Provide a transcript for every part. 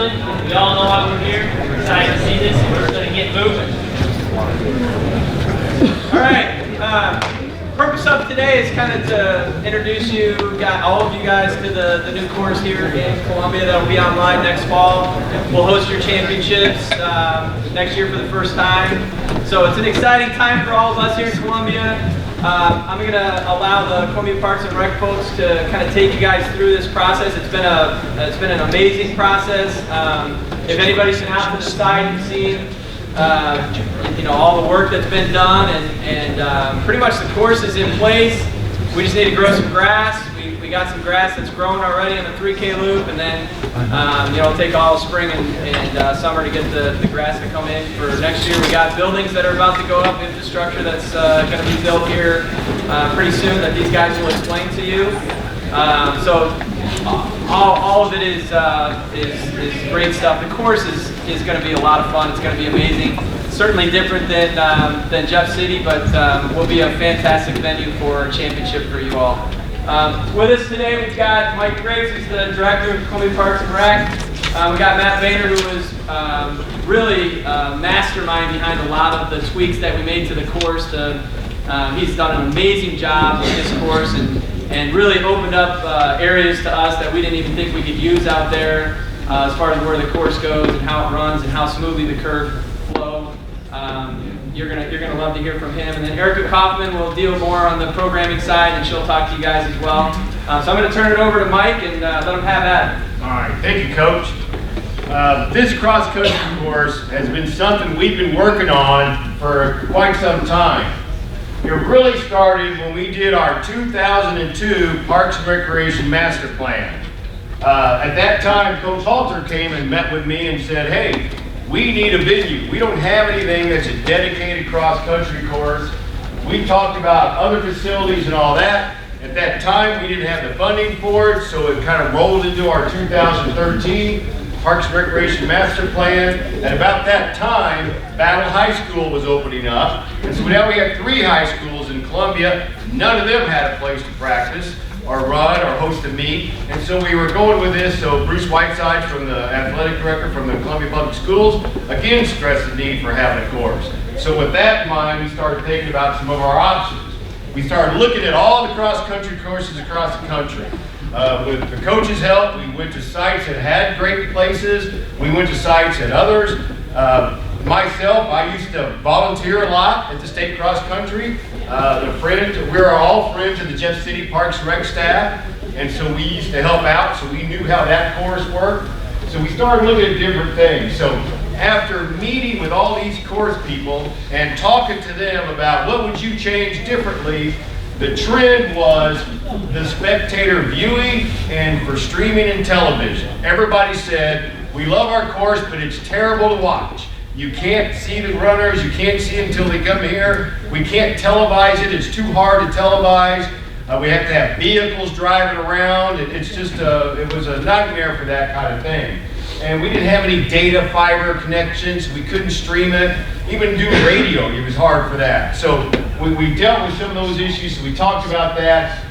gentlemen, we all know why we're here. We're excited to see this, and we're going to get moving. All right. Purpose of today is kind of to introduce all of you guys to the new course here in Columbia that will be online next fall. We'll host your championships next year for the first time. So it's an exciting time for all of us here in Columbia. I'm going to allow the Columbia Parks and Rec folks to kind of take you guys through this process. It's been an amazing process. If anybody's been out to the site, you've seen all the work that's been done, and pretty much the course is in place. We just need to grow some grass. We got some grass that's grown already in the 3K loop, and then it'll take all spring and summer to get the grass to come in for next year. We got buildings that are about to go up, infrastructure that's going to be built here pretty soon that these guys will explain to you. So all of it is great stuff. The course is going to be a lot of fun. It's going to be amazing. Certainly different than Jeff City, but will be a fantastic venue for a championship for you all. With us today, we've got Mike Griggs, who's the director of Columbia Parks and Rec. We got Matt Boehner, who was really mastermind behind a lot of the tweaks that we made to the course. He's done an amazing job with this course and really opened up areas to us that we didn't even think we could use out there as far as where the course goes and how it runs and how smoothly the curve flow. You're gonna love to hear from him. And then Erica Kaufman will deal more on the programming side, and she'll talk to you guys as well. So I'm going to turn it over to Mike and let him have at it. All right, thank you, Coach. This cross-country course has been something we've been working on for quite some time. It really started when we did our 2002 Parks and Recreation Master Plan. At that time, Coach Halter came and met with me and said, hey, we need a venue. We don't have anything that's a dedicated cross-country course. We talked about other facilities and all that. At that time, we didn't have the funding for it, so it kind of rolled into our 2013 Parks and Recreation Master Plan. And about that time, Battle High School was opening up. And so now we have 3 high schools in Columbia. None of them had a place to practice or run or host a meet. And so we were going with this. So Bruce Whiteside, from the athletic director from the Columbia Public Schools, again stressed the need for having a course. So with that in mind, we started thinking about some of our options. We started looking at all the cross-country courses across the country. With the coach's help, we went to sites that had great places. We went to sites at others. Myself, I used to volunteer a lot at the state cross-country. We're all friends of the Jeff City Parks and Rec staff, and so we used to help out, so we knew how that course worked. So we started looking at different things. So after meeting with all these course people and talking to them about what would you change differently, the trend was the spectator viewing and for streaming and television. Everybody said, we love our course, but it's terrible to watch. You can't see the runners, you can't see until they come here. We can't televise it, it's too hard to televise. We have to have vehicles driving around. It's just, it was a nightmare for that kind of thing. And we didn't have any data fiber connections. We couldn't stream it. Even do radio, it was hard for that. So we dealt with some of those issues. So we talked about that.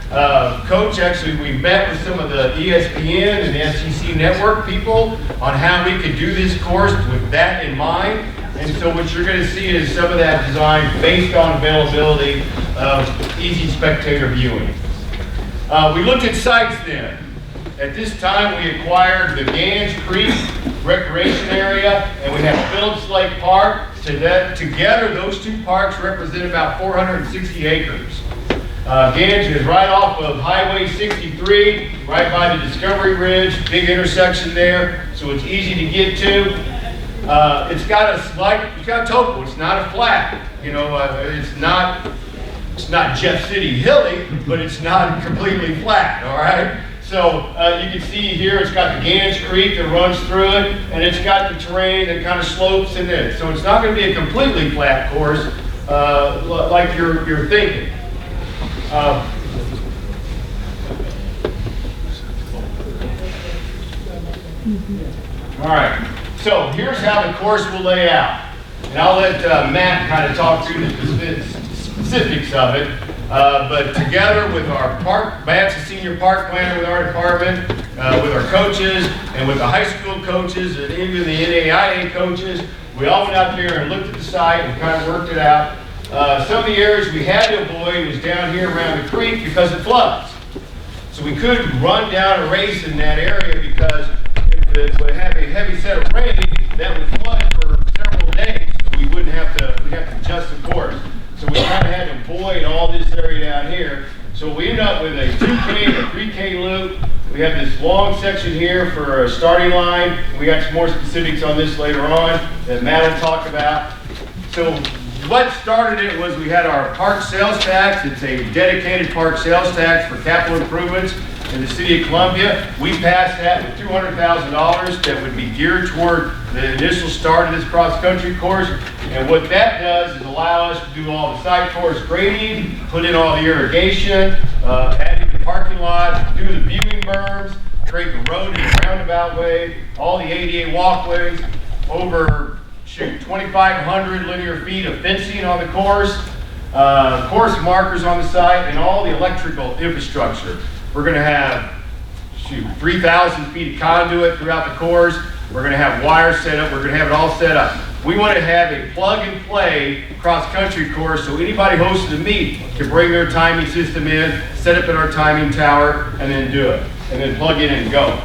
Coach, actually, we met with some of the ESPN and the SEC network people on how we could do this course with that in mind. And so what you're going to see is some of that design based on availability of easy spectator viewing. We looked at sites then. At this time, we acquired the Gans Creek Recreation Area, and we have Phillips Lake Park. Together, those 2 parks represent about 460 acres. Gans is right off of Highway 63, right by the Discovery Ridge, big intersection there, so it's easy to get to. It's got a topo. It's not a flat. It's not Jeff City hilly, but it's not completely flat. All right. So you can see here, it's got the Gans Creek that runs through it, and it's got the terrain that kind of slopes in it. So it's not going to be a completely flat course like you're thinking. All right. So here's how the course will lay out. And I'll let Matt kind of talk through the specifics of it. But together with our Matt's a senior park planner with our department, with our coaches, and with the high school coaches, and even the NAIA coaches, we all went out there and looked at the site and kind of worked it out. Some of the areas we had to avoid was down here around the creek because it floods. So we couldn't run down a race in that area because if it would have a heavy set of rain, that would flood for several days. So we'd have to adjust the course. So we kind of had to avoid all this area down here. So we ended up with a 2K and a 3K loop. We have this long section here for a starting line. We got some more specifics on this later on that Matt will talk about. So what started it was we had our park sales tax. It's a dedicated park sales tax for capital improvements in the city of Columbia. We passed that with $200,000 that would be geared toward the initial start of this cross-country course. And what that does is allow us to do all the site course grading, put in all the irrigation, add in the parking lot, do the viewing berms, create the road in a roundabout way, all the ADA walkways, over 2,500 linear feet of fencing on the course markers on the site, and all the electrical infrastructure. We're going to have 3,000 feet of conduit throughout the course. We're going to have wires set up. We're going to have it all set up. We want to have a plug-and-play cross-country course so anybody hosting a meet can bring their timing system in, set up in our timing tower, and then do it, and then plug in and go.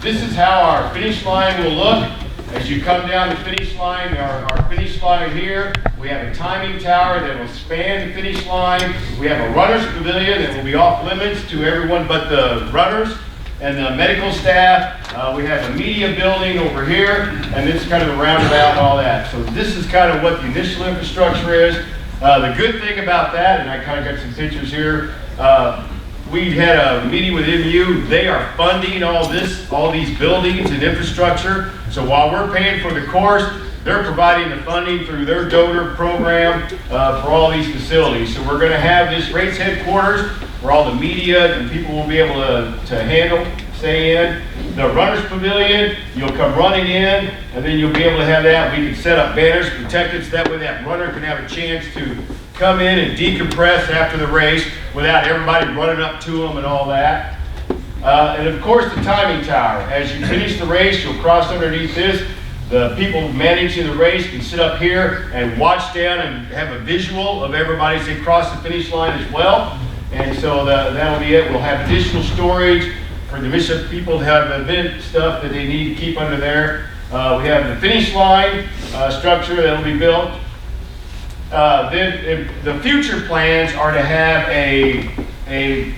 This is how our finish line will look. As you come down the finish line, our finish line here, we have a timing tower that will span the finish line. We have a runner's pavilion that will be off limits to everyone but the runners and the medical staff. We have a media building over here, and this is kind of the roundabout and all that. So this is kind of what the initial infrastructure is. The good thing about that, and I kind of got some pictures here, we had a meeting with MU. They are funding all these buildings and infrastructure. So while we're paying for the course, they're providing the funding through their donor program for all these facilities. So we're going to have this race headquarters where all the media and people will be able to stay in. The runner's pavilion, you'll come running in, and then you'll be able to have that. We can set up banners, protect it, so that way that runner can have a chance to come in and decompress after the race without everybody running up to them and all that. And of course the timing tower. As you finish the race, you'll cross underneath this. The people managing the race can sit up here and watch down and have a visual of everybody as they cross the finish line as well. And so that'll be it. We'll have additional storage for the mission people to have event stuff that they need to keep under there. We have the finish line structure that'll be built. Then the future plans are to have a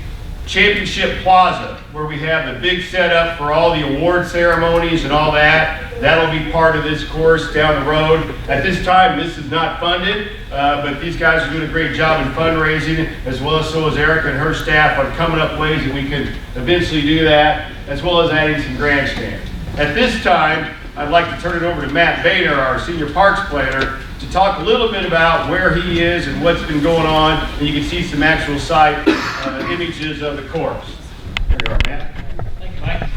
championship plaza where we have the big setup for all the award ceremonies and all that. That'll be part of this course down the road. At this time, this is not funded, but these guys are doing a great job in fundraising, as well as so is Erica and her staff on coming up ways that we can eventually do that, as well as adding some grandstands. At this time, I'd like to turn it over to Matt Boehner, our senior parks planner, to talk a little bit about where he is and what's been going on, and you can see some actual site images of the course. There you are, Matt. Thank you, Mike.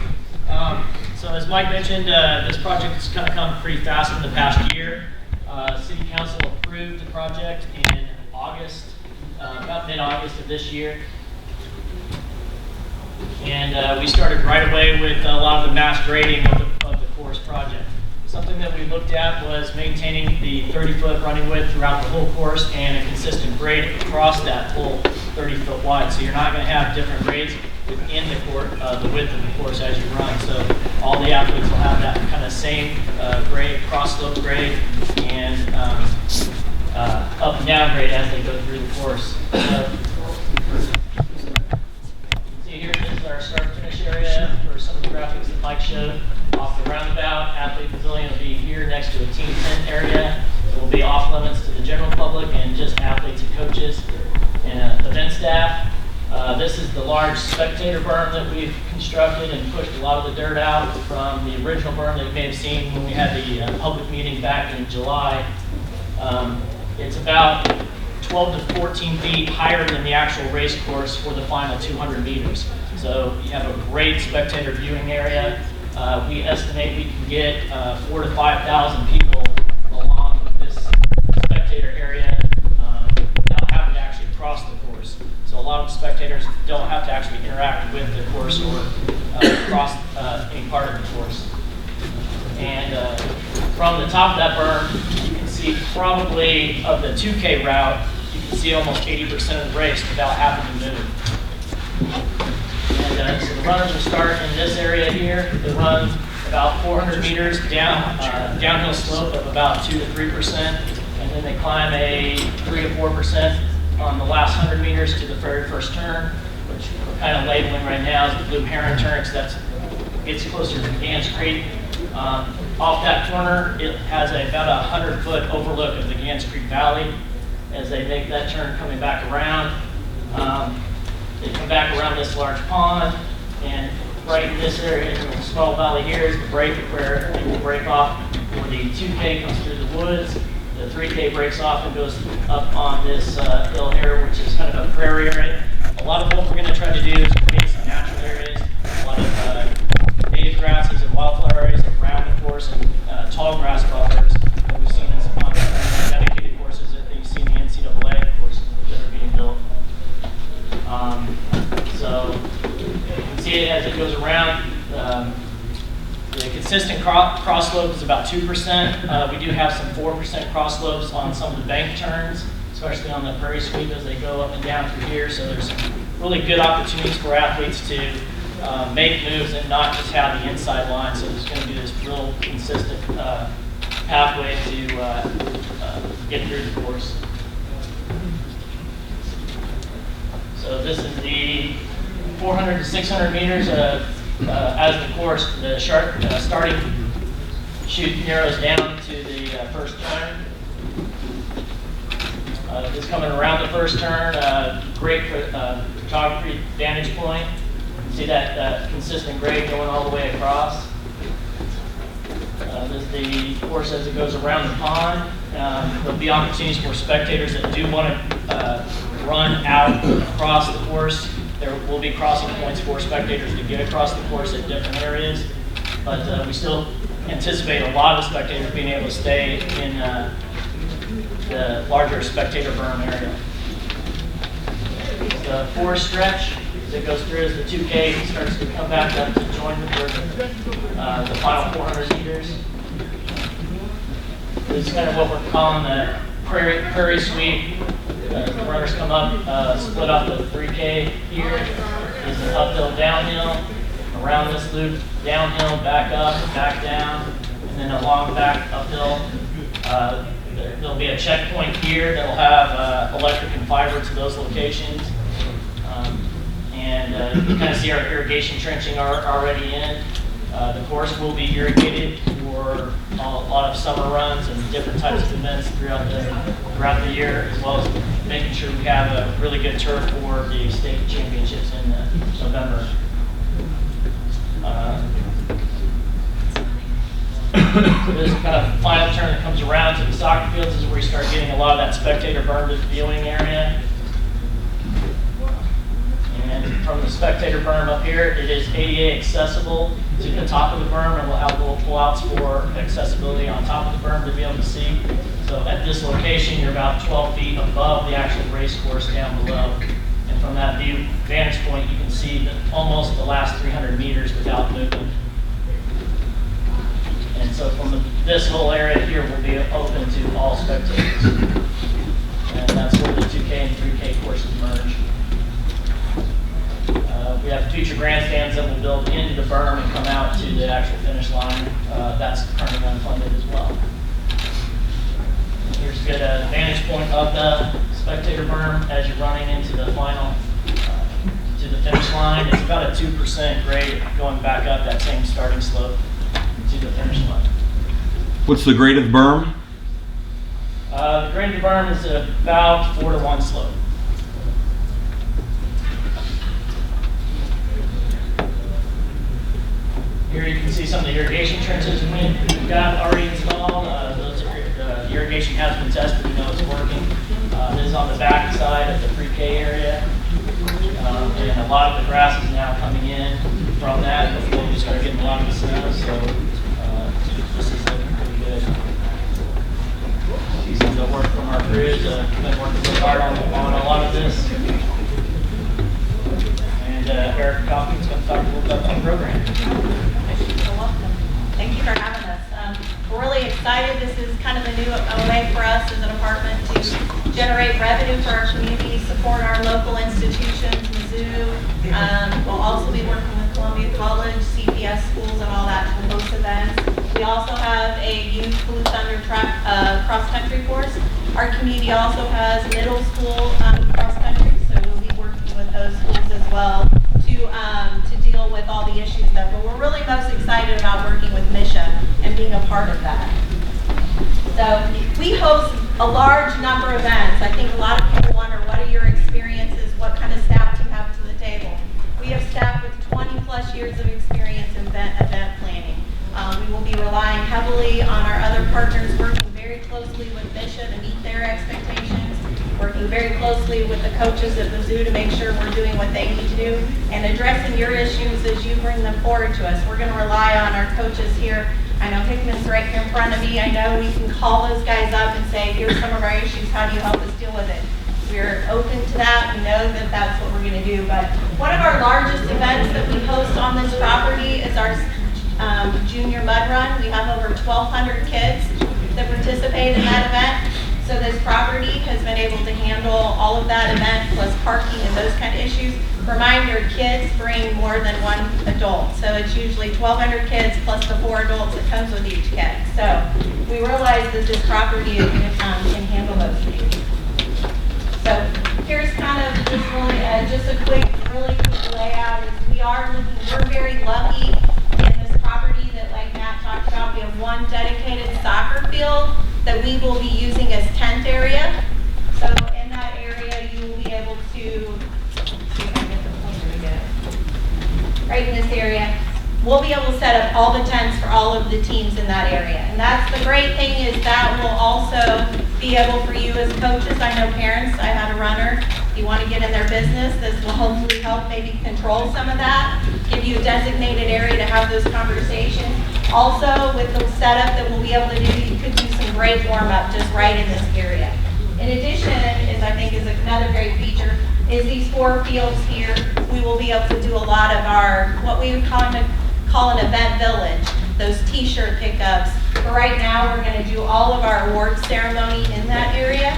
So as Mike mentioned, this project has kind of come pretty fast in the past year. City Council approved the project in August, about mid-August of this year. And we started right away with a lot of the mass grading of the course project. Something that we looked at was maintaining the 30-foot running width throughout the whole course and a consistent grade across that whole 30-foot wide. So you're not going to have different grades within the width of the course as you run. So all the athletes will have that kind of same grade, cross-slope grade, and up and down grade as they go through the course. See here, this is our start-finish area for some of the graphics that Mike showed. Off the roundabout, athlete pavilion will be here next to a team tent area. It will be off limits to the general public and just athletes and coaches and event staff. This is the large spectator berm that we've constructed and pushed a lot of the dirt out from the original berm that you may have seen when we had the public meeting back in July. It's about 12 to 14 feet higher than the actual race course for the final 200 meters. So you have a great spectator viewing area. We estimate we can get 4,000 to 5,000 people along this spectator area without having to actually cross the spectators don't have to actually interact with the course or cross any part of the course. And from the top of that berm, you can see probably of the 2K route, you can see almost 80% of the race without having to move. And so the runners will start in this area here. They run about 400 meters downhill slope of about 2 to 3%, and then they climb a 3 to 4% on the last 100 meters to the very first turn, which we're kind of labeling right now as the Blue Heron turn, because that gets closer to Gans Creek. Off that corner, it has about a 100-foot overlook of the Gans Creek Valley. As they make that turn coming back around, they come back around this large pond, and right in this area, in the small valley here, is the break where they will break off, where the 2K comes through the woods. The 3K breaks off and goes up on this hill here, which is kind of a prairie area. A lot of what we're going to try to do is create some natural areas, a lot of native grasses and wildflower areas around the course, and tall grass buffers that we've seen in some dedicated courses that you've seen the NCAA courses that are being built. So you can see it as it goes around. The consistent cross slope is about 2%. We do have some 4% cross slopes on some of the bank turns, especially on the prairie sweep as they go up and down through here. So there's really good opportunities for athletes to make moves and not just have the inside line. So there's going to be this real consistent pathway to get through the course. So this is the 400 to 600 meters as the course, the starting chute narrows down to the first turn. This coming around the first turn, great photography vantage point. See that consistent grade going all the way across. This is the course as it goes around the pond. There'll be opportunities for spectators that do want to run out across the course. There will be crossing points for spectators to get across the course at different areas, but we still anticipate a lot of spectators being able to stay in the larger spectator berm area. The forest stretch that goes through as the 2K starts to come back up to join the final 400 meters. This is kind of what we're calling the prairie sweep. The runners come up, split up the 3K here. Is an uphill, downhill, around this loop, downhill, back up, back down, and then along back uphill. There'll be a checkpoint here that'll have electric and fiber to those locations. And you can kind of see our irrigation trenching already in. The course will be irrigated for a lot of summer runs and different types of events throughout the year, as well as making sure we have a really good turf for the state championships in November. So this is kind of final turn that comes around to the soccer fields. This is where you start getting a lot of that spectator berm viewing area. And from the spectator berm up here, it is ADA accessible to the top of the berm, and we'll have little pullouts for accessibility on top of the berm to be able to see. So at this location, you're about 12 feet above the actual race course down below. And from that vantage point, you can see almost the last 300 meters without moving. And so from this whole area here will be open to all spectators. And that's where the 2K and 3K courses merge. We have future grandstands that will build into the berm and come out to the actual finish line. That's currently unfunded as well. Here's a good vantage point of the spectator berm as you're running into the final, to the finish line. It's about a 2% grade going back up that same starting slope to the finish line. What's the grade of the berm? The grade of the berm is about 4-to-1 slope. Here you can see some of the irrigation trenches we've got already installed. The irrigation has been tested, we know it's working. This is on the back side of the pre-K area. And a lot of the grass is now coming in from that before we start getting a lot of the snow. So this is looking pretty good. See some of the work from our crews. We've been working really hard on a lot of this. the upcoming program. You're welcome. Thank you for having us. We're really excited. This is kind of a new way for us as a department to generate revenue for our community, support our local institutions, Mizzou. We'll also be working with Columbia College, CPS schools, and all that to host events. We also have a youth Blue Thunder track cross-country course. Our community also has middle school cross-country, so we'll be working with those schools as well to deal with all the issues there. But we're really most excited about working with Misha and being a part of that. So we host a large number of events. I think a lot of people wonder, what are your experiences? What kind of staff do you have to the table? We have staff with 20 plus years of experience in event planning. We will be relying heavily on our other partners, working very closely with Misha to meet their expectations, working very closely with the coaches at Mizzou to make sure we're doing what they need to do, and addressing your issues as you bring them forward to us. We're going to rely on our coaches here. I know Hickman's right here in front of me. I know we can call those guys up and say, here's some of our issues. How do you help us deal with it? We're open to that. We know that that's what we're going to do. But one of our largest events that we host on this property is our junior mud run. We have over 1,200 kids that participate in that event. So this property has been able to handle all of that event, plus parking and those kind of issues. Reminder, kids bring more than one adult. So it's usually 1,200 kids plus the 4 adults that comes with each kid. So we realize that this property can handle those things. So here's kind of just really just a really quick layout. We're very lucky in this property that, like Matt talked about, we have one dedicated soccer field that we will be using as tent area. So in that area, you will be able to, see if I can get the pointer to get it. Right in this area, we'll be able to set up all the tents for all of the teams in that area. And that's the great thing, is that will also be able for you as coaches. I know parents, I had a runner, you want to get in their business, this will hopefully help maybe control some of that, give you a designated area to have those conversations. Also, with the setup that we'll be able to do, you could do some great warm-up just right in this area. In addition, I think is another great feature, is these 4 fields here. We will be able to do a lot of our, what we would call an event village, those t-shirt pickups. But right now, we're going to do all of our award ceremony in that area.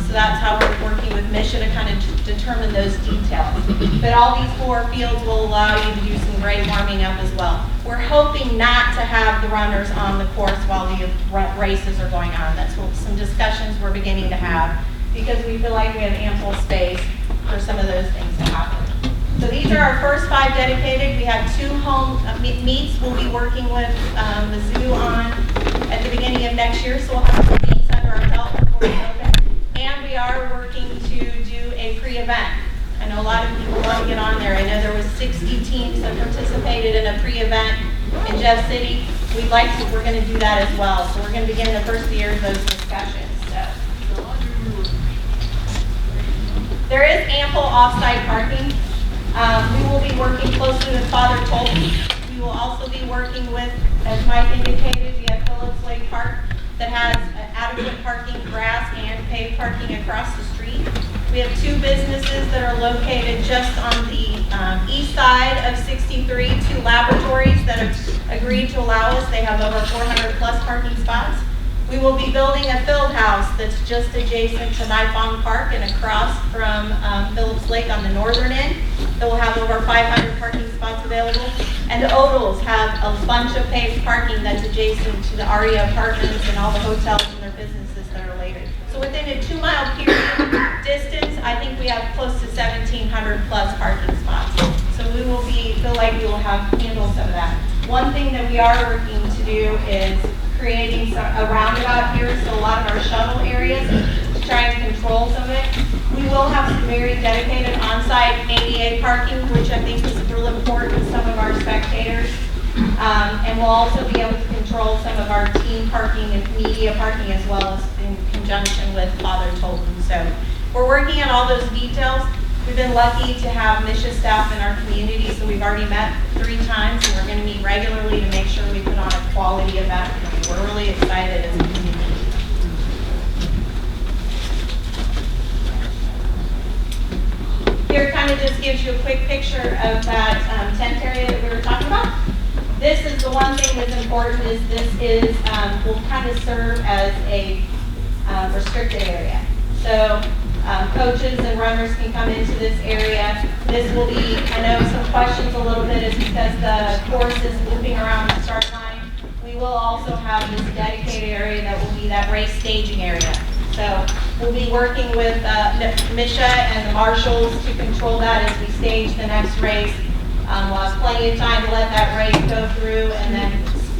So that's how we're working with Misha to kind of determine those details. But all these 4 fields will allow you to do some great warming up as well. We're hoping not to have the runners on the course while the races are going on. That's some discussions we're beginning to have, because we feel like we have ample space for some of those things to happen. So these are our first 5 dedicated. We have 2 home meets we'll be working with Mizzou on at the beginning of next year. So we'll have some meets under our belt before we open. And we are working to do a pre-event. I know a lot of people want to get on there. I know there was 60 teams that participated in a pre-event in Jeff City. We're going to do that as well. So we're going to begin the first year of those discussions. So there is ample off-site parking. We will be working closely with Father Tolton. We will also be working with, as Mike indicated, we have Phillips Lake Park that has adequate parking, grass, and paved parking across the street. We have 2 businesses that are located just on the east side of 63, 2 laboratories that have agreed to allow us. They have over 400 plus parking spots. We will be building a field house that's just adjacent to Nifong Park and across from Phillips Lake on the northern end. That will have over 500 parking spots available. And the Odals have a bunch of paved parking that's adjacent to the Aria apartments and all the hotels and their businesses that are later. So within a 2-mile period distance, I think we have close to 1,700 plus parking spots. So we will feel like we will have handled some of that. One thing that we are working to do is creating a roundabout here, so a lot of our shuttle areas, to try and control some of it. We will have some very dedicated on-site ADA parking, which I think is real important to some of our spectators. And we'll also be able to control some of our team parking and media parking, as well as in conjunction with Father Tolton. So we're working on all those details. We've been lucky to have Misha staff in our community, so we've already met 3 times, and we're going to meet regularly to make sure we put on a quality event. We're really excited as a community. Here kind kind of just gives you a quick picture of that tent area that we were talking about. This is the one thing that's important is this is, will kind of serve as a restricted area. So coaches and runners can come into this area. This will be, I know some questions a little bit is because the course is looping around the start line. We will also have this dedicated area that will be that race staging area. So we'll be working with Misha and the marshals to control that as we stage the next race. We'll have plenty of time to let that race go through and then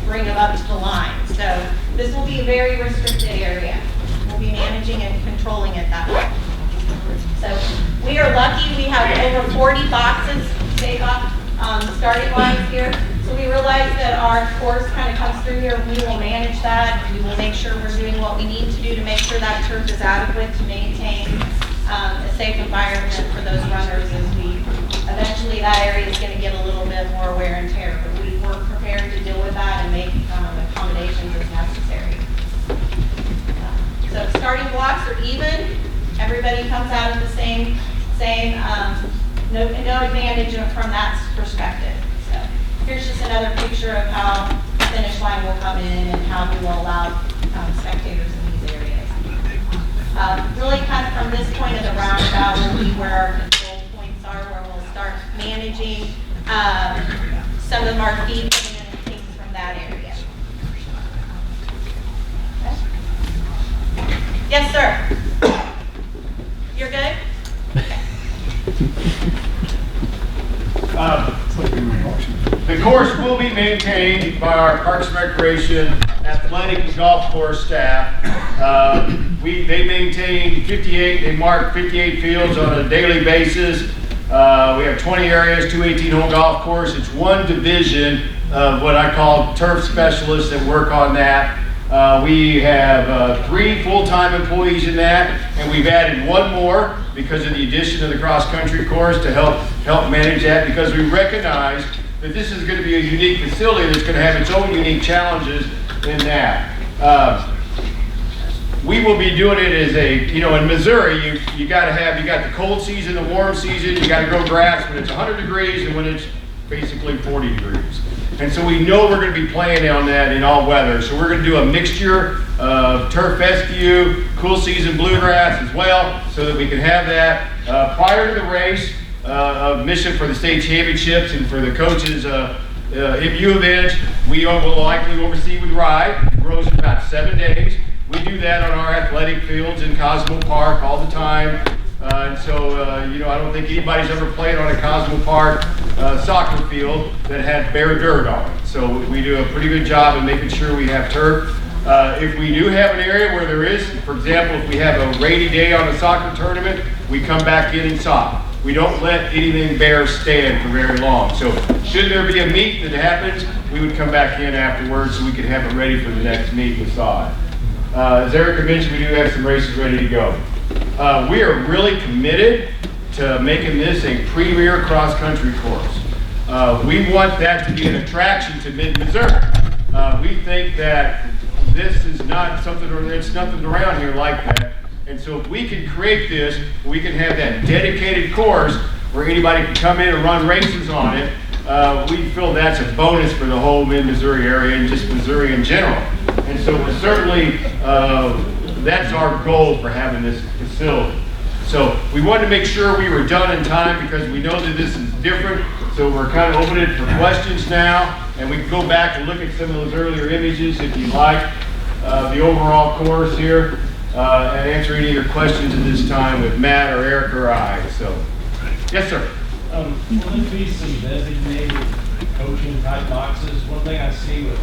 bring them up to the line. So this will be a very restricted area. We'll be managing and controlling it that way. So we are lucky we have over 40 boxes, starting lines here. So we realize that our course kind of comes through here. We will manage that. We will make sure we're doing what we need to do to make sure that turf is adequate to maintain a safe environment for those runners as we, eventually that area is going to get a little bit more wear and tear. But we're prepared to deal with that and make accommodations as necessary. So starting blocks are even. Everybody comes out of the same no advantage from that perspective. So here's just another picture of how the finish line will come in and how we will allow spectators in these areas. Really kind of from this point of the roundabout will be where our control points are, where we'll start managing some of our feed coming in and things from that area. Okay. Yes, sir. You're good? The course will be maintained by our Parks and Recreation, Athletic, and Golf Course staff. They maintain 58, they mark 58 fields on a daily basis. We have 20 areas, 2 18-hole golf course. It's one division of what I call turf specialists that work on that. We have 3 full-time employees in that, and we've added 1 more because of the addition of the cross-country course to help manage that, because we recognize that this is going to be a unique facility that's going to have its own unique challenges in that. We will be doing it as in Missouri, you got the cold season, the warm season, you got to grow grass when it's 100 degrees and when it's basically 40 degrees. And so we know we're going to be playing on that in all weather. So we're going to do a mixture of turf fescue, cool season bluegrass as well, so that we can have that. Prior to the race, mission for the state championships and for the coaches' MU events, we will likely oversee with ride. It grows in about 7 days. We do that on our athletic fields in Cosmo Park all the time. And so, I don't think anybody's ever played on a Cosmo Park soccer field that had bare dirt on it. So we do a pretty good job of making sure we have turf. If we do have an area where there is, for example, if we have a rainy day on a soccer tournament, we come back in and sod. We don't let anything bare stand for very long. So should there be a meet that happens, we would come back in afterwards so we could have it ready for the next meet with sod. As Erica mentioned, we do have some races ready to go. We are really committed to making this a premier cross-country course. We want that to be an attraction to mid-Missouri. We think that this is not something, or it's nothing around here like that. And so if we can create this, we can have that dedicated course where anybody can come in and run races on it. We feel that's a bonus for the whole mid-Missouri area and just Missouri in general. And so we're certainly, that's our goal for having this facility. So we wanted to make sure we were done in time because we know that this is different. So we're kind of opening it for questions now, and we can go back and look at some of those earlier images if you like, the overall course here, and answer any of your questions at this time with Matt or Eric or I. So, yes, sir. Will there be some designated coaching type boxes? One thing I see with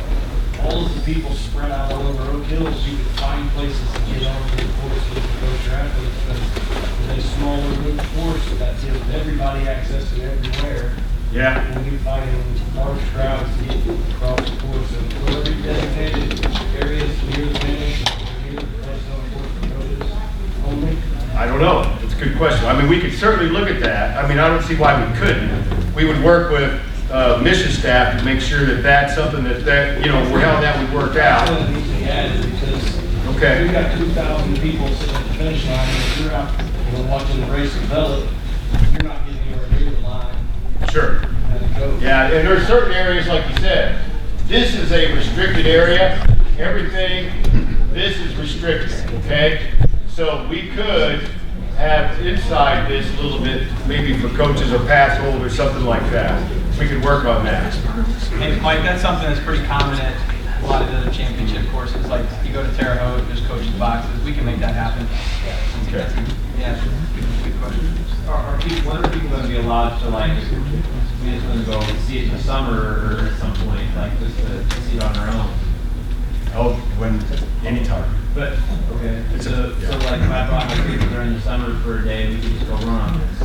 all of the people spread out all over Oak Hills, you can find places to get onto the courses to coach your athletes, but with a smaller group course that gives everybody access to everywhere. Yeah. We'll be finding large crowds to get across the course. And will there be designated areas near the finish, near the place on the course for coaches only? I don't know. It's a good question. I mean, we could certainly look at that. I mean, I don't see why we couldn't. We would work with mission staff to make sure that that's something that how that would work out. That needs to be added because Okay. we've got 2,000 people sitting at the finish line, and if you're out watching the race develop, you're not getting anywhere near the line. Sure. And it goes. Yeah, and there's certain areas, like you said, this is a restricted area. Everything, this is restricted, okay? So we could have inside this a little bit, maybe for coaches or pass hold or something like that. We could work on that. Hey, Mike, that's something that's pretty common at a lot of the other championship courses. Like, you go to Terre Haute, there's coaching boxes. We can make that happen. Okay. Yeah, good question. When are people going to be allowed to, like, we just going to go see it in the summer or at some point, like, just to see it on their own? Oh, when, anytime. But, okay, It's so yeah. like, if I brought my kids during the summer for a day, we could just go run on this?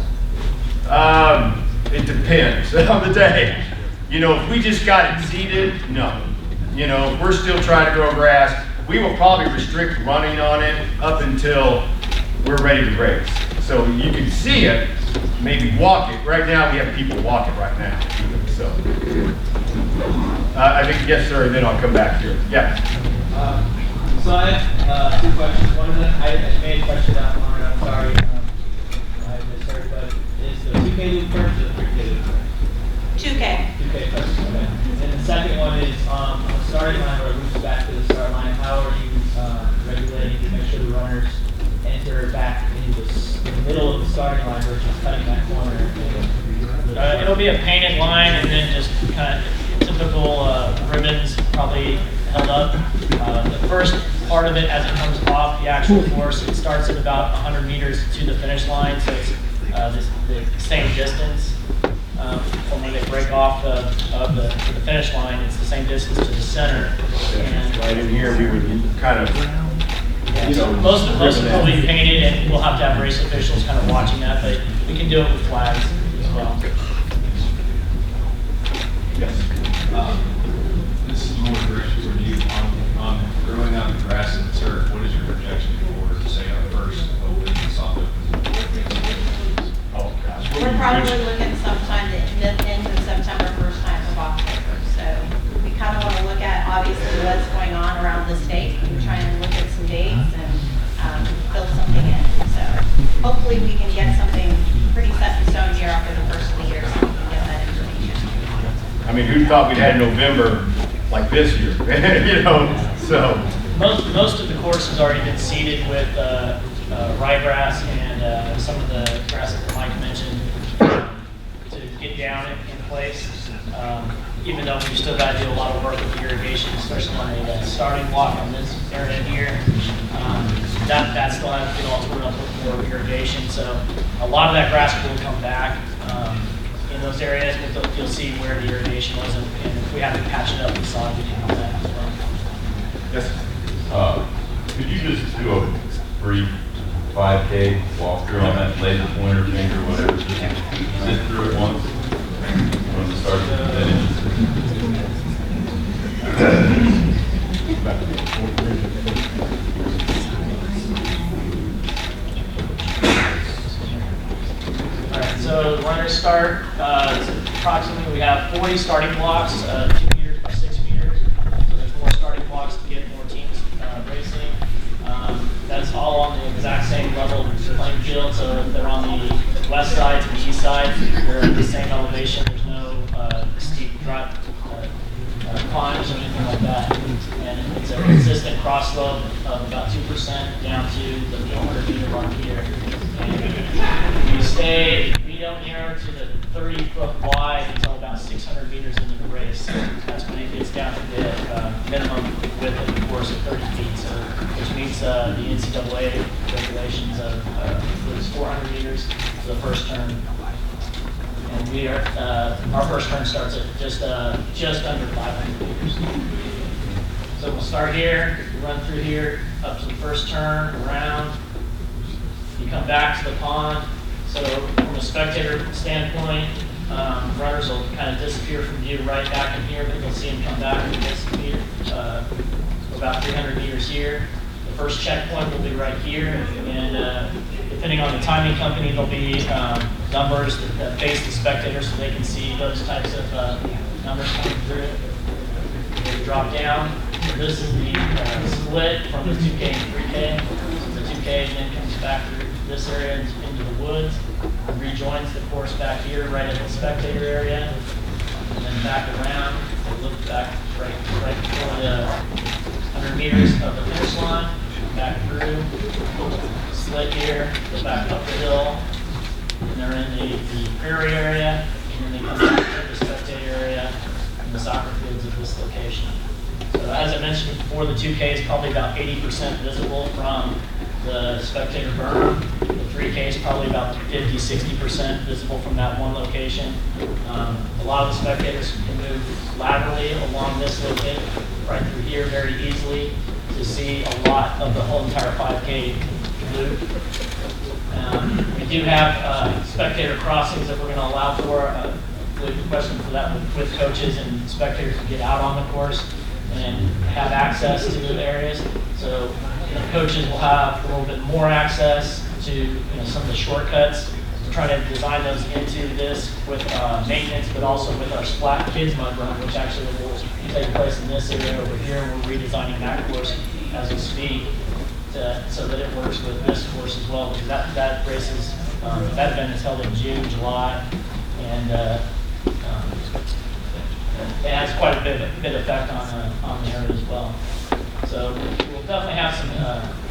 It depends on the day. You know, if we just got it seeded, no. You know, if we're still trying to grow grass, we will probably restrict running on it up until we're ready to race. So you can see it, maybe walk it. Right now, we have people walk it right now. So, I think, yes, sir, and then I'll come back here. Yeah. So I have 2 questions. One of them, I made a question out on, I'm sorry, I misheard, but is the 2K loop first or the 3K loop first? 2K. 2K first, okay. And the second one is on the starting line, or loops back to the start line, how are you regulating to make sure the runners enter back into the middle of the starting line versus cutting that corner? It'll be a painted line and then just kind of typical ribbons probably held up. The first part of it, as it comes off the actual course, it starts at about 100 meters to the finish line, so it's the same distance. From when they break off to the finish line, it's the same distance to the center. And Right in here, we would kind of, you know, most of it will be painted, and we'll have to have race officials kind of watching that, but we can do it with flags as well. This is more direction for you on growing out the grass and the turf. What is your projection for, say, our first open and soft open? oh gosh. We're probably looking sometime to end of September, first time of October. So we kind of want to look at obviously what's going on around the state and try and look at some dates and fill something in. So hopefully we can get something pretty set in stone here after the first of the year so we can get that information. I mean, who thought we'd had November like this year? You know, so. Most of the course has already been seeded with ryegrass and some of the grass that Mike mentioned to get down in place. Even though we've still got to do a lot of work with irrigation, especially on the starting block on this area here. That still has to get all screwed up with more irrigation. So a lot of that grass will come back in those areas, but you'll see where the irrigation was, and if we have to patch it up with sod, we can do that as well. Yes. Could you just do a brief 5K walkthrough on that laser pointer finger, whatever, just sit through it once from the start to the finish? All right, so the runners start, approximately we have 40 starting blocks, 2 meters by 6 meters. So there's more starting blocks to get more teams racing. That's all on the exact same level playing field. So if they're on the west side to the east side, they're at the same elevation. There's no steep drop climbs or anything like that. And it's a consistent cross slope of about 2% down to the 400-meter mark here. And we don't narrow to the 30-foot wide until about 600 meters into the race. That's when it gets down to the minimum width of the course of 30 feet, so which meets the NCAA regulations of includes 400 meters for the first turn. And we are our first turn starts at just under 500 meters. So we'll start here, run through here, up to the first turn, around. You come back to the pond. So from a spectator standpoint, runners will kind of disappear from view right back in here, but you'll see them come back and disappear about 300 meters here. The first checkpoint will be right here, and depending on the timing company, there'll be numbers that face the spectator so they can see those types of numbers coming through. They drop down. This is the split from the 2K and 3K. So the 2K then comes back through this area into the woods, rejoins the course back here, right in the spectator area, and then back around. They look back right before the 100 meters of the finish line, back through, slit here, go back up the hill, and they're in the prairie area, and then they come back to the spectator area and the soccer fields at this location. So as I mentioned before, the 2K is probably about 80% visible from the spectator berm. The 3K is probably about 50–60% visible from that one location. A lot of the spectators can move laterally along this location, right through here very easily to see a lot of the whole entire 5K loop. We do have spectator crossings that we're going to allow for. We've requested for that with coaches and spectators to get out on the course and have access to the areas. So the coaches will have a little bit more access to some of the shortcuts. We're trying to design those into this with maintenance, but also with our Splat Kids mud run, which actually will take place in this area over here. And we're redesigning that course as we speak so that it works with this course as well, because that race is, that event is held in June, July, and it has quite a bit of effect on the area as well. So we'll definitely have some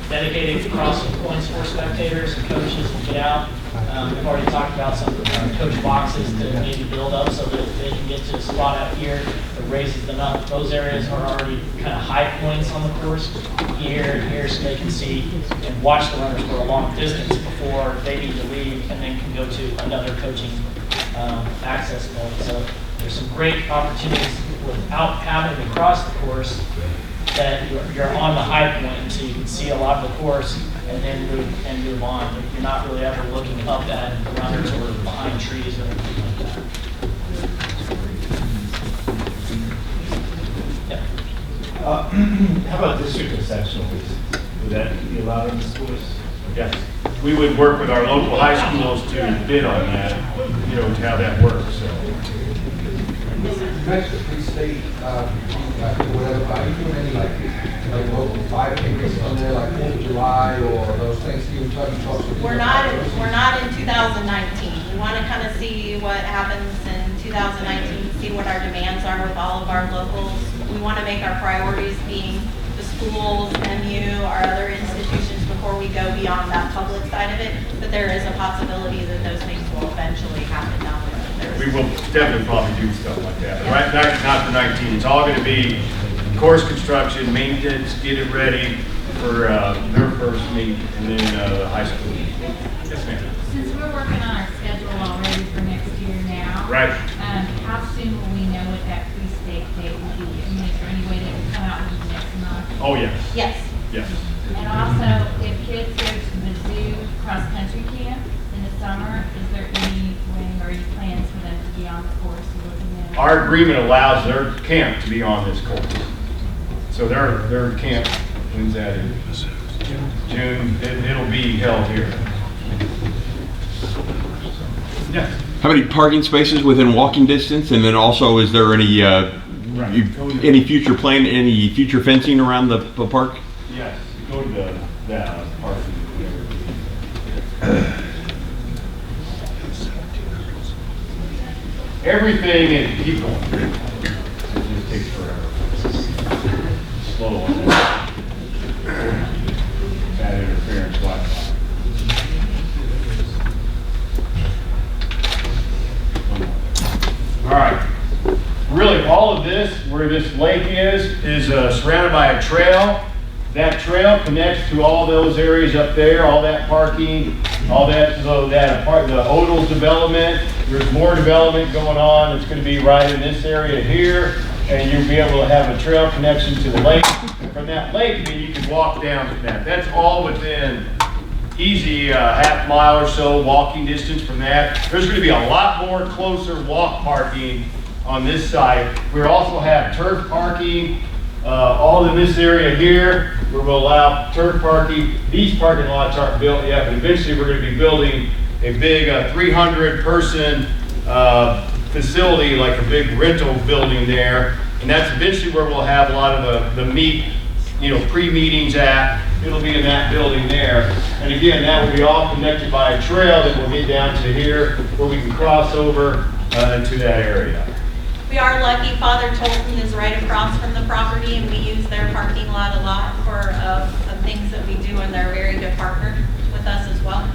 dedicated crossing points for spectators and coaches to get out. We've already talked about some coach boxes to maybe build up so that they can get to a spot out here that raises them up. Those areas are already kind of high points on the course, here and here, so they can see and watch the runners for a long distance before they need to leave and then can go to another coaching access point. So there's some great opportunities without having to cross the course that you're on the high point, so you can see a lot of the course and then move on. You're not really ever looking up at the runners or behind trees or anything like that. How about district and sectional races? Would that be allowed in the schools? Yes. We would work with our local high schools to bid on that, to how that works. So. You mentioned the pre-state, whatever, are you doing any like local 5K races on there, like 4th of July or those things? We're not in 2019. We want to kind of see what happens in 2019, see what our demands are with all of our locals. We want to make our priorities being the schools, MU, our other institutions before we go beyond that public side of it. But there is a possibility that those things will eventually happen down the road. We will definitely probably do stuff like that. But right, not for 19. It's all going to be course construction, maintenance, get it ready for their first meet, and then the high school. Yes, ma'am. Since we're working on our schedule already for next year now, right? How soon will we know what that pre-state date will be? I mean, is there any way that will come out within the next month? Oh yes. Yes. Yes. And also, if kids go to Mizzou cross-country camp in the summer, is there any way or any plans for them to be on the course? Our agreement allows their camp to be on this course. So their camp, when's that in? June. It'll be held here. Yes. How many parking spaces within walking distance? And then also, is there any any future plan, any future fencing around the park? Yes. Go to the park. Everything is, keep going. It just takes forever. Slow on that. Bad interference, Wi-Fi. All right. Really, all of this, where this lake is surrounded by a trail. That trail connects to all those areas up there, all that parking, all that, so that the Odals development. There's more development going on. It's going to be right in this area here, and you'll be able to have a trail connection to the lake. And from that lake, then you can walk down to that. That's all within easy half mile or so walking distance from that. There's going to be a lot more closer walk parking on this site. We also have turf parking all in this area here, where we'll allow turf parking. These parking lots aren't built yet, but eventually we're going to be building a big 300-person facility, like a big rental building there. And that's eventually where we'll have a lot of the meet, pre-meetings at. it'll be in that building there. And again, that will be all connected by a trail that will get down to here where we can cross over to that area. We are lucky, Father Tolton is right across from the property, and we use their parking lot a lot for the things that we do, and they're a very good partner with us as well.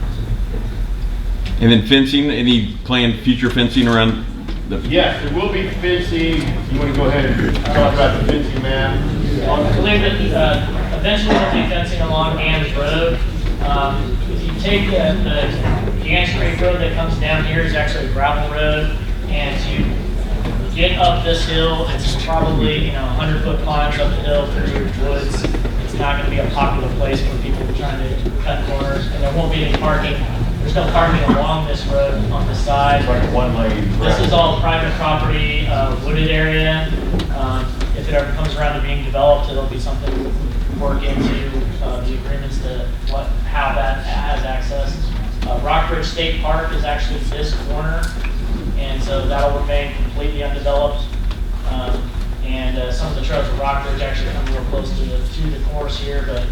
And then fencing, any planned future fencing around the? Yes, there will be fencing. You want to go ahead and talk about the fencing, ma'am? I believe that eventually there'll be fencing along Gans Road. If you take the Gans Street Road that comes down here is actually a gravel road, and to get up this hill, it's probably 100-foot climbs up the hill through woods. It's not going to be a popular place for people trying to cut corners, and there won't be any parking. There's no parking along this road on the side. It's like a one-lane. This is all private property, wooded area. If it ever comes around to being developed, it'll be something we'll work into the agreements to how that has access. Rockbridge State Park is actually this corner, and so that'll remain completely undeveloped. Some of the trails at Rockbridge actually come real close to the course here, but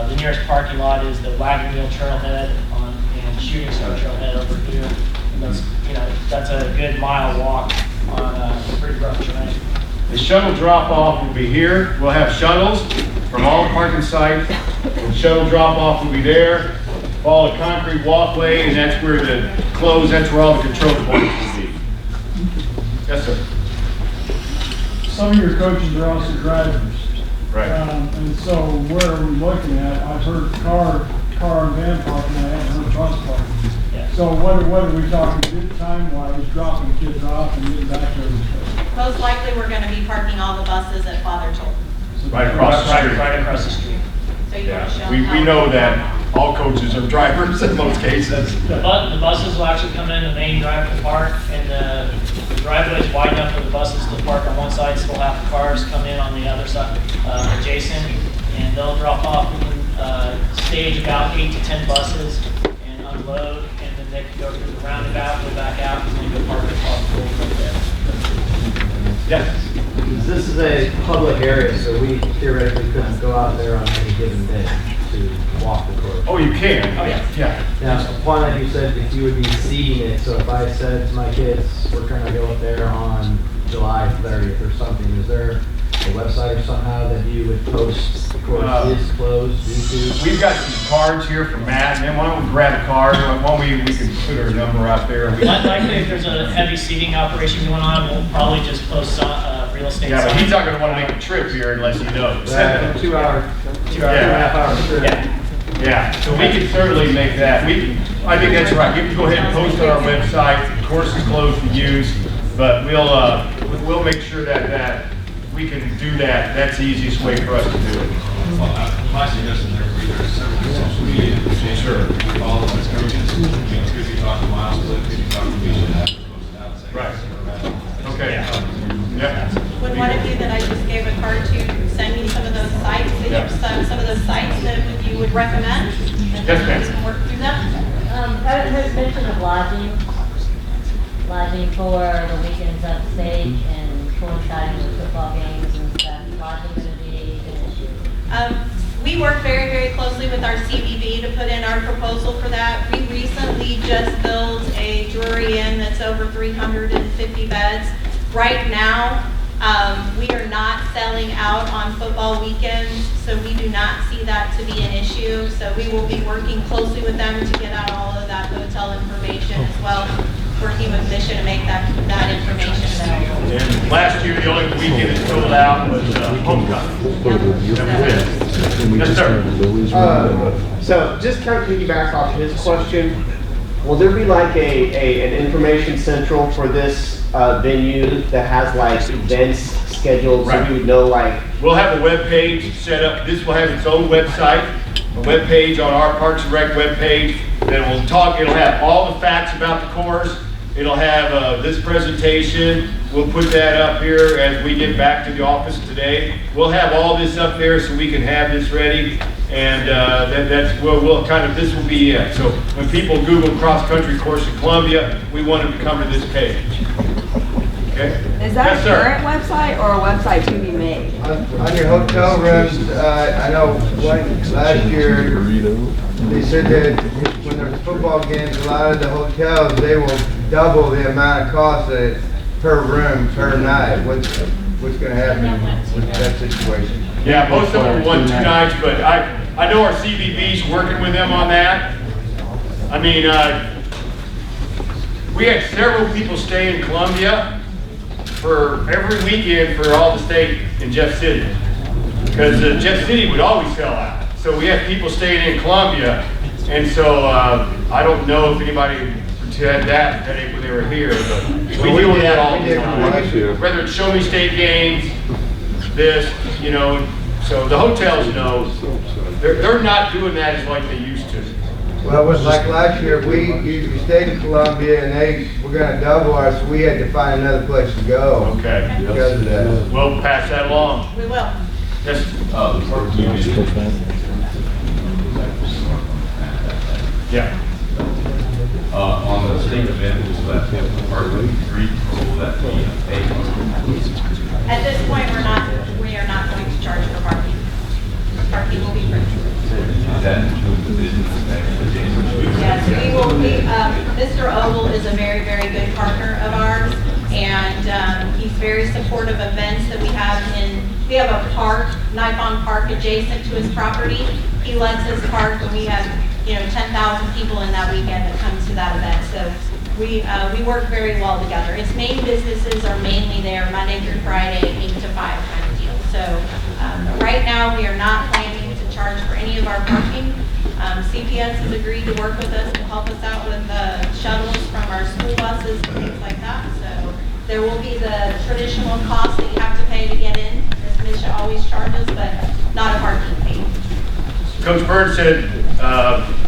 the nearest parking lot is the Wagon Wheel Trailhead and Shooting Star Trailhead over here. And that's a good mile walk on pretty rough terrain. The shuttle drop-off will be here. We'll have shuttles from all parking sites. The shuttle drop-off will be there. Follow a concrete walkway, and that's where that's where all the control points will be. Yes, sir. Some of your coaches are also drivers. Right. And so where are we looking at? I've heard car and van parking, I haven't heard bus parking. Yeah. So what are we talking time-wise, dropping kids off and getting back to everything? Most likely, we're going to be parking all the buses at Father Tolton. Right across the street. Right across the street. So you want to show Yeah. them how We know it's that done. all coaches are drivers in most cases. The buses will actually come in the main drive to park, and the driveway is wide enough for the buses to park on one side, still have the cars come in on the other side, adjacent, and they'll drop off. We can stage about 8 to 10 buses and unload, and then they can go through the roundabout, go back out, and then go park across the pool right there. Yes. This is a public area, so we theoretically couldn't go out there on any given day to walk the course. Oh, you can? Oh, yeah. Yeah. Now, upon that, you said if you would be seeding it, so if I said to my kids, we're trying to go up there on July 30th or something, is there a website or somehow that you would post the course is closed due to? We've got some cards here from Matt, and then why don't we grab a card? Why don't we can put our number out there. Likely, if there's a heavy seating operation going on, we'll probably just post real estate Yeah, but signs. he's not gonna wanna make a trip here unless he knows. 2 hour, 2.5 hour trip. Yeah. Yeah, so we can certainly make that. I think that's right. You can go ahead and post on our website. The course is closed for use, but we'll make sure that we can do that. That's the easiest way for us to do it. Well, my suggestion there would be there's several social media pages. Sure. We follow as coaches. It's good you talk to Miles, but it's good you talk to me. Should have it posted out. Say, Right. we're Okay. Yeah. Would one of you that I just gave a card to send me some of those sites, some of those sites that you would recommend? And Yes, ma'am. we can work through them? I heard mention of lodging for the weekends upstate and coinciding with football games and stuff. Lodging going to be an issue? We work very, very closely with our CBB to put in our proposal for that. We recently just built a Drury Inn that's over 350 beds. Right now, we are not selling out on football weekends, so we do not see that to be an issue. So we will be working closely with them to get out all of that hotel information as well, working with Mission to make that information available. And last year, the only weekend that sold out was homecoming. Yes, sir. So just kind of piggyback off his question, will there be like an information central for this venue that has like events scheduled Right. so you would know like? We'll have a web page set up. This will have its own website, a web page on our Parks and Rec web page that will talk. It'll have all the facts about the course. It'll have this presentation. We'll put that up here as we get back to the office today. We'll have all this up there so we can have this ready. And that's where this will be it. So when people Google cross-country course in Columbia, we want them to come to this page. Okay? Is that Yes, a sir. current website or a website to be made? On your hotel rooms, I know last year, they said that when there's football games, a lot of the hotels, they will double the amount of cost that per room, per night. What's gonna happen with that situation? Yeah, most of them are 1, 2 nights, but I know our CBB's working with them on that. I mean, we had several people stay in Columbia for every weekend for all the state in Jeff City. Because Jeff City would always sell out. So we had people staying in Columbia, and so I don't know if anybody had that headache when they were here, but we deal with that all the time. Whether it's Show Me State games, this, you know, so the hotels know. They're not doing that as like they used to. Well, it was like last year, we stayed in Columbia and they were gonna double ours, so we had to find another place to go. Okay. Because of that. We'll pass that along. We will. Yes. Yeah. On the state event, will that part of the street, or will that be paid? At this point, we are not going to charge for parking. Parking will be free. Does that include the business activity? Yes, we will be, Mr. Ogle is a very, very good partner of ours, and he's very supportive of events that we have we have a park, Nipon Park adjacent to his property. He lets us park when we have, 10,000 people in that weekend that comes to that event. So we work very well together. Its main businesses are mainly there Monday through Friday, 8 to 5 kind of deal. So right now, we are not planning to charge for any of our parking. CPS has agreed to work with us to help us out with shuttles from our school buses and things like that. So there will be the traditional cost that you have to pay to get in, as Misha always charges, but not a parking fee. Coach Bird said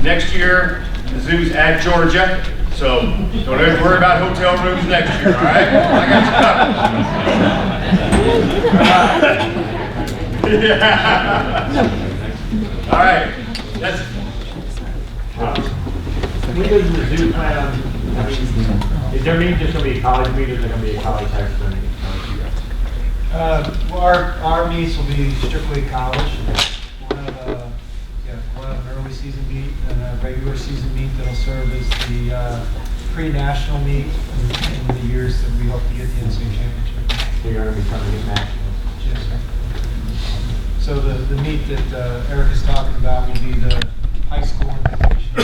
next year the zoo's at Georgia, so don't ever worry about hotel rooms next year, all right? I got you covered. Yeah. All right. That's. When does the zoo plan on, I mean, is their meeting just going to be a college meet, or is it going to be a college high school meeting? Well, our meets will be strictly college. We'll have an early season meet and a regular season meet that'll serve as the pre-national meet in the years that we hope to get the NCAA championship. So you're going to be trying to get national? Yes, sir. So the meet that Eric is talking about will be the high school invitation.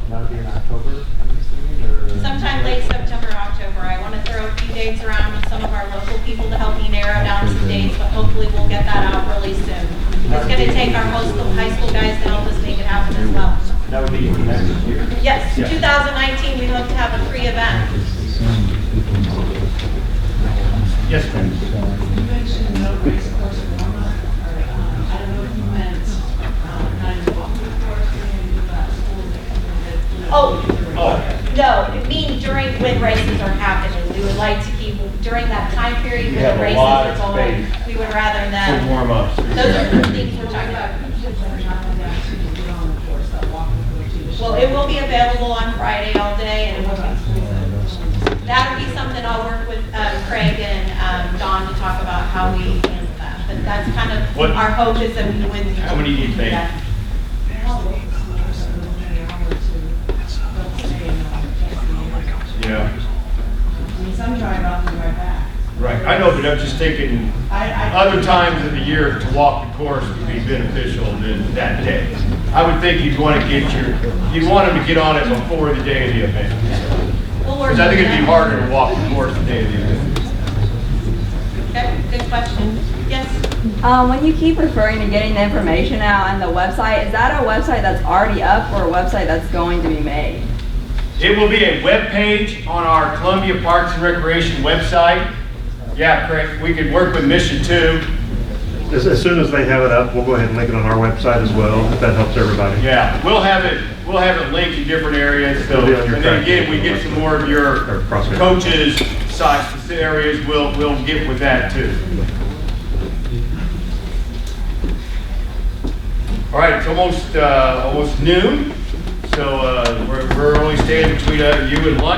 That'll be in October, I'm assuming, or? Sometime late September, October. I want to throw a few dates around with some of our local people to help me narrow down some dates, but hopefully we'll get that out really soon. It's going to take our high school guys to help us make it happen as well. That would be next year? Yes, Yeah. 2019, we hope to have a free event. Yes, ma'am. You mentioned no race course in Roma, or I don't know if you meant not even walking the course, you're going to do about schools that come in. No, I mean when races are happening. We would like to keep, during that time period when have the a races lot are of going, space. we would rather For than, warm-ups. those are the things we're talking about. Well, it will be available on Friday all day, and it will be, that'll be something I'll work with Craig and Don to talk about how we handle that. But that's kind of our hope is that we wouldn't. How many do you think? Yeah. I mean, some drive off and drive back. Right. I know, but I'm just thinking other times of the year to walk the course would be beneficial than that day. I would think you'd want to you'd want them to get on it before the day of the event. Because I think it'd be harder to walk the course the day of the event. Okay, good question. Yes? When you keep referring to getting the information out on the website, is that a website that's already up or a website that's going to be made? It will be a web page on our Columbia Parks and Recreation website. Yeah, Craig, we could work with Mission too. As soon as they have it up, we'll go ahead and link it on our website as well, if that helps everybody. Yeah, we'll have it linked in different areas. So, It'll be on your and then track. again, we get some more of your coaches' sites, areas. We'll get with that too. All right, it's almost noon, so we're only staying between you and lunch.